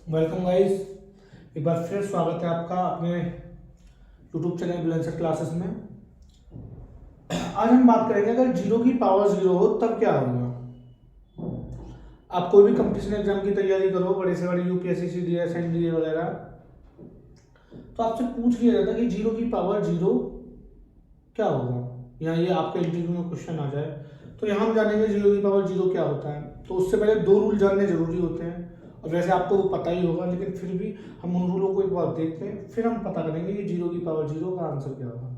Welcome guys, एक बार फिर स्वागत है आपका अपने यूट्यूब चैनल बुलंसर क्लासेस में। आज हम बात करेंगे अगर जीरो की पावर जीरो हो तब क्या होगा। आप कोई भी कंपटीशन एग्जाम की तैयारी करो, बड़े से बड़े यूपीएससी सीडीएस एनडीए वगैरह, तो आपसे पूछ लिया जाता है कि जीरो की पावर जीरो क्या होगा, या ये आपके इंटरव्यू में क्वेश्चन आ जाए। तो यहाँ हम जानेंगे जीरो की पावर जीरो क्या होता है। तो उससे पहले दो रूल जानने जरूरी होते हैं, और वैसे आपको वो पता ही होगा, लेकिन फिर भी हम उन रूलों को एक बार देखते हैं, फिर हम पता करेंगे कि जीरो की पावर जीरो का आंसर क्या होगा।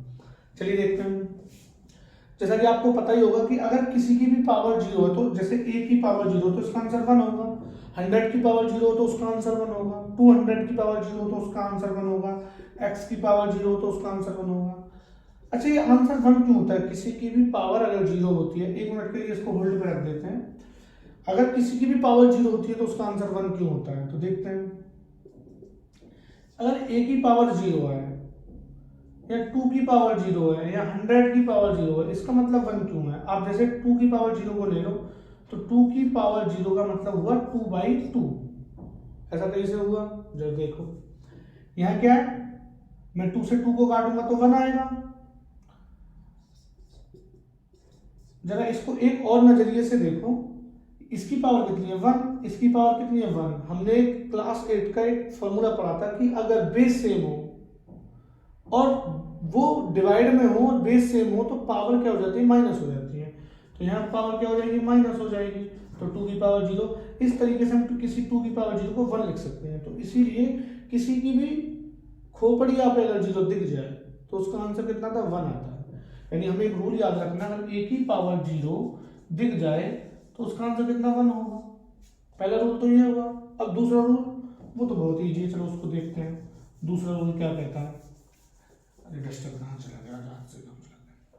चलिए देखते हैं। जैसा कि आपको पता ही होगा कि अगर किसी की भी पावर जीरो है, तो जैसे ए की पावर जीरो तो उसका आंसर वन होगा, 100 की पावर जीरो तो उसका आंसर वन होगा, 200 की पावर जीरो तो उसका आंसर वन होगा, एक्स की पावर जीरो तो उसका आंसर वन होगा। अच्छा, ये आंसर वन क्यों होता है? किसी की भी पावर अगर जीरो होती है, एक मिनट के लिए इसको होल्ड पे रख देते हैं। अगर किसी की भी पावर जीरो होती है तो उसका आंसर वन क्यों होता है, तो देखते हैं। अगर ए की पावर जीरो है, या टू की पावर जीरो है, या 100 की पावर जीरो है, इसका मतलब वन क्यों है? आप जैसे टू की पावर जीरो को ले लो, तो टू की पावर जीरो का मतलब हुआ 2/2। ऐसा कैसे हुआ, जब देखो यहाँ क्या है, मैं टू से टू को काटूंगा तो वन आएगा। जरा इसको एक और नजरिए से देखो, इसकी पावर कितनी है, वन, इसकी पावर कितनी है, वन। हमने क्लास 8 का एक फॉर्मूला पढ़ा था कि अगर बेस सेम हो और वो डिवाइड में हो और बेस सेम हो तो पावर क्या हो जाती है, माइनस हो जाती है। तो यहाँ पावर क्या हो जाएगी, माइनस हो जाएगी। तो टू की पावर जीरो, इस तरीके से हम किसी टू की पावर जीरो को वन लिख सकते हैं। तो इसीलिए किसी की भी खोपड़ी आप अगर जीरो दिख जाए तो उसका आंसर कितना था, वन आता है। यानी हमें एक रूल याद रखना, अगर ए की पावर जीरो दिख जाए तो उसका आंसर कितना, वन होगा। पहला रूल तो ये होगा। अब दूसरा रूल, वो तो बहुत ईजी है, चलो उसको देखते हैं। दूसरा रूल क्या कहता है, अरे डस्टर कहाँ चला गया, हाथ से काम चला गया।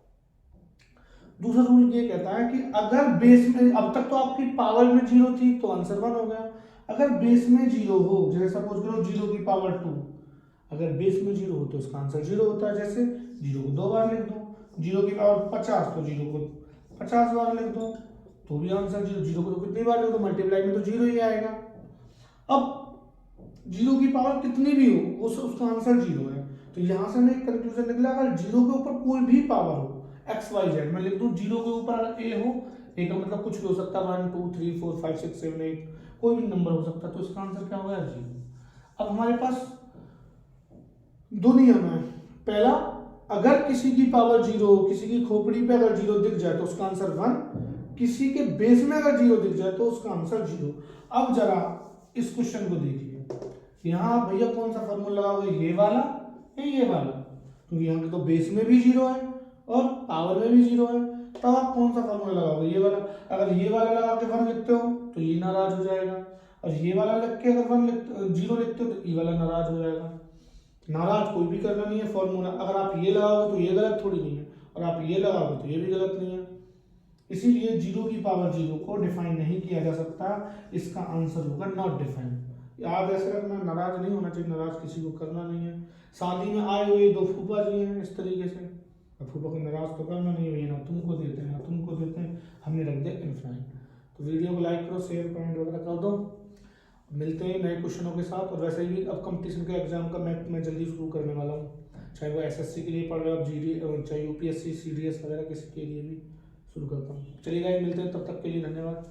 दूसरा रूल ये कहता है कि अगर बेस में, अब तक तो आपकी पावर में जीरो थी तो आंसर वन हो गया। अगर बेस में जीरो हो, जैसे सपोज करो जीरो की पावर टू, अगर बेस में जीरो हो तो उसका आंसर जीरो होता है। जैसे जीरो को दो बार लिख दो, जीरो की पावर 50 तो जीरो को 50 बार लिख दो तो भी आंसर जीरो। जीरो को तो कितनी बार लिख दो, मल्टीप्लाई में तो जीरो ही आएगा। अब जीरो की पावर कितनी भी हो उसका आंसर जीरो है। तो यहां से हमें एक कंक्लूजन निकला, अगर जीरो के ऊपर कोई भी पावर हो, एक्स वाई जेड, मैं लिख दूं जीरो के ऊपर अगर ए हो, ए का मतलब कुछ भी हो सकता है, 1 2 3 4 5 6 7 8, कोई भी नंबर हो सकता है, तो इसका आंसर क्या होगा, जीरो। अब हमारे पास दो नियम है। पहला, अगर किसी की पावर जीरो, किसी की खोपड़ी पे अगर जीरो दिख जाए तो उसका आंसर वन, किसी के बेस में अगर जीरो दिख जाए तो उसका आंसर जीरो। अब जरा इस क्वेश्चन को देखिए, यहाँ भैया कौन सा फॉर्मूला लगाओगे, ये वाला या ये वाला? क्योंकि यहाँ के तो बेस में भी जीरो है और पावर में भी जीरो है, तब आप कौन सा फॉर्मूला लगाओगे, ये वाला। अगर ये वाला लगा के वन लिखते हो तो ये नाराज हो जाएगा, और ये वाला लिख के अगर वन जीरो लिखते हो तो ये वाला नाराज हो जाएगा। नाराज कोई भी करना नहीं है फॉर्मूला। अगर आप ये लगाओगे तो ये गलत थोड़ी नहीं है, और आप ये लगाओगे तो ये भी गलत नहीं है। इसीलिए जीरो की पावर जीरो को डिफाइन नहीं किया जा सकता, इसका आंसर होगा नॉट डिफाइन। याद ऐसे रखना, नाराज नहीं होना चाहिए, नाराज किसी को करना नहीं है। शादी में आए हुए दो फूफा जी हैं इस तरीके से, फूफा को नाराज तो करना नहीं है, ना तुमको देते हैं ना तुमको देते हैं, हमने रख दिया इनफाइन। तो वीडियो को लाइक करो, शेयर कमेंट वगैरह कर दो। मिलते हैं नए क्वेश्चनों के साथ। और वैसे भी अब कंपटीशन के एग्जाम का मैं जल्दी शुरू करने वाला हूँ, चाहे वो एसएससी के लिए पढ़ रहे हो, अब जीडी, चाहे यूपीएससी सीडीएस वगैरह किसी के लिए भी शुरू करता हूँ। चलिए गाइस, मिलते हैं, तब तक के लिए धन्यवाद।